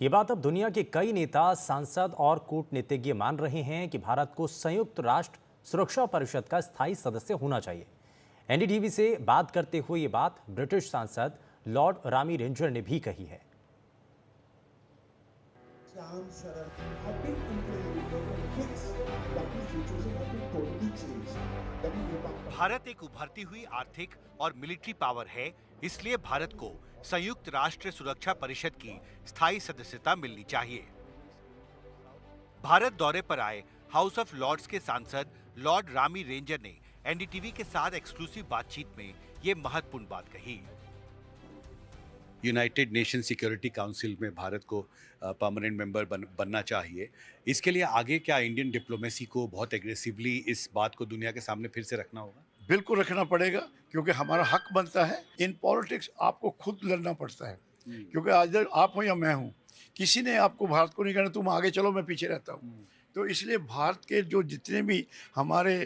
ये बात अब दुनिया के कई नेता, सांसद और कूटनीतिज्ञ मान रहे हैं कि भारत को संयुक्त राष्ट्र सुरक्षा परिषद का स्थायी सदस्य होना चाहिए। एनडीटीवी से बात करते हुए ये बात ब्रिटिश सांसद लॉर्ड रामी रेंजर ने भी कही है। भारत एक उभरती हुई आर्थिक और मिलिट्री पावर है, इसलिए भारत को संयुक्त राष्ट्र सुरक्षा परिषद की स्थायी सदस्यता मिलनी चाहिए। भारत दौरे पर आए हाउस ऑफ लॉर्ड्स के सांसद लॉर्ड रामी रेंजर ने एनडीटीवी के साथ एक्सक्लूसिव बातचीत में ये महत्वपूर्ण बात कही। यूनाइटेड नेशन सिक्योरिटी काउंसिल में भारत को परमानेंट मेंबर बनना चाहिए। इसके लिए आगे क्या इंडियन डिप्लोमेसी को बहुत एग्रेसिवली इस बात को दुनिया के सामने फिर से रखना होगा? बिल्कुल रखना पड़ेगा, क्योंकि हमारा हक बनता है। इन पॉलिटिक्स आपको खुद लड़ना पड़ता है, क्योंकि आज आप हो या मैं हूँ, किसी ने आपको भारत को नहीं कहना तुम आगे चलो मैं पीछे रहता हूँ। तो इसलिए भारत के जो जितने भी हमारे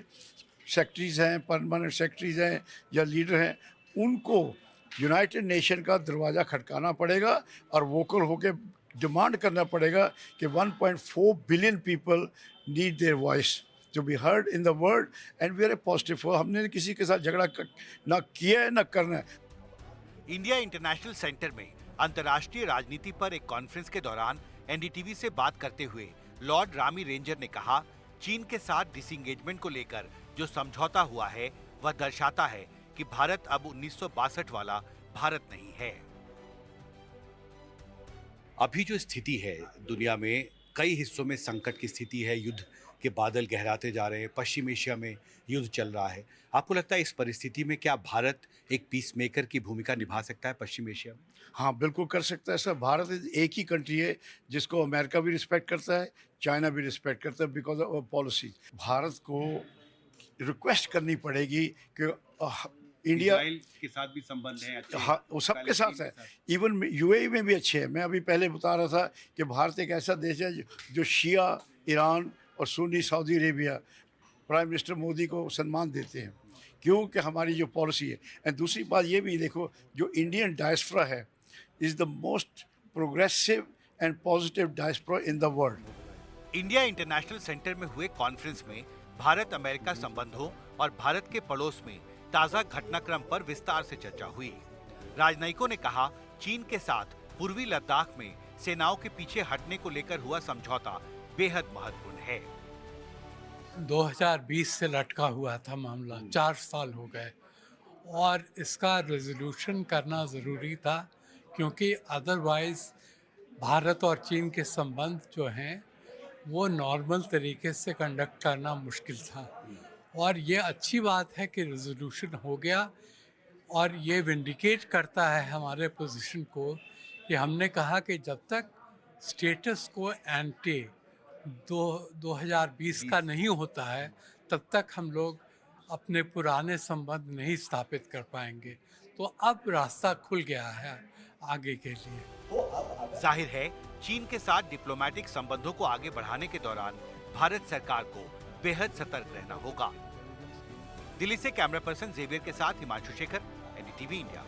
सेक्रेटरीज हैं, परमानेंट सेक्रेटरीज हैं या लीडर हैं, उनको यूनाइटेड नेशन का दरवाज़ा खटकाना पड़ेगा और वोकल होकर डिमांड करना पड़ेगा कि 1.4 billion people need their voice to be heard in the world and we are a positive force. हमने किसी के साथ झगड़ा ना किया है ना करना है। इंडिया इंटरनेशनल सेंटर में अंतर्राष्ट्रीय राजनीति पर एक कॉन्फ्रेंस के दौरान एनडीटीवी से बात करते हुए लॉर्ड रामी रेंजर ने कहा, चीन के साथ डिसएंगेजमेंट को लेकर जो समझौता हुआ है वह दर्शाता है कि भारत अब 1962 वाला भारत नहीं है। अभी जो स्थिति है दुनिया में, कई हिस्सों में संकट की स्थिति है, युद्ध के बादल गहराते जा रहे हैं, पश्चिम एशिया में युद्ध चल रहा है। आपको लगता है इस परिस्थिति में क्या भारत एक पीस मेकर की भूमिका निभा सकता है पश्चिम एशिया में? हाँ, बिल्कुल कर सकता है सर। भारत एक ही कंट्री है जिसको अमेरिका भी रिस्पेक्ट करता है, चाइना भी रिस्पेक्ट करता है बिकॉज ऑफ पॉलिसी। भारत को रिक्वेस्ट करनी पड़ेगी कि इंडिया के साथ भी संबंध है अच्छे, हाँ, वो सबके साथ है। इवन यूएई में भी अच्छे हैं। मैं अभी पहले बता रहा था कि भारत एक ऐसा देश है जो शिया ईरान और Sunni Saudi Arabia prime minister Modi को सम्मान देते हैं, क्योंकि हमारी जो पॉलिसी है। एंड दूसरी बात ये भी देखो, जो इंडियन डायस्पोरा है is the most progressive and positive diaspora in the world. India international centre में हुए कॉन्फ्रेंस में भारत अमेरिका संबंधों और भारत के पड़ोस में ताजा घटनाक्रम पर विस्तार से चर्चा हुई। राजनयिकों ने कहा, चीन के साथ पूर्वी लद्दाख में सेनाओं के पीछे हटने को लेकर हुआ समझौता बेहद महत्वपूर्ण है। 2020 से लटका हुआ था मामला, 4 साल हो गए और इसका रेजोल्यूशन करना ज़रूरी था, क्योंकि अदरवाइज़ भारत और चीन के संबंध जो हैं वो नॉर्मल तरीके से कंडक्ट करना मुश्किल था। और ये अच्छी बात है कि रेजोल्यूशन हो गया और ये विंडिकेट करता है हमारे पोजीशन को कि हमने कहा कि जब तक स्टेटस को एंटी 2020 का नहीं होता है तब तक हम लोग अपने पुराने संबंध नहीं स्थापित कर पाएंगे। तो अब रास्ता खुल गया है आगे के लिए। जाहिर है, चीन के साथ डिप्लोमेटिक संबंधों को आगे बढ़ाने के दौरान भारत सरकार को बेहद सतर्क रहना होगा। दिल्ली से कैमरा पर्सन जेवियर के साथ हिमांशु शेखर, एनडीटीवी इंडिया।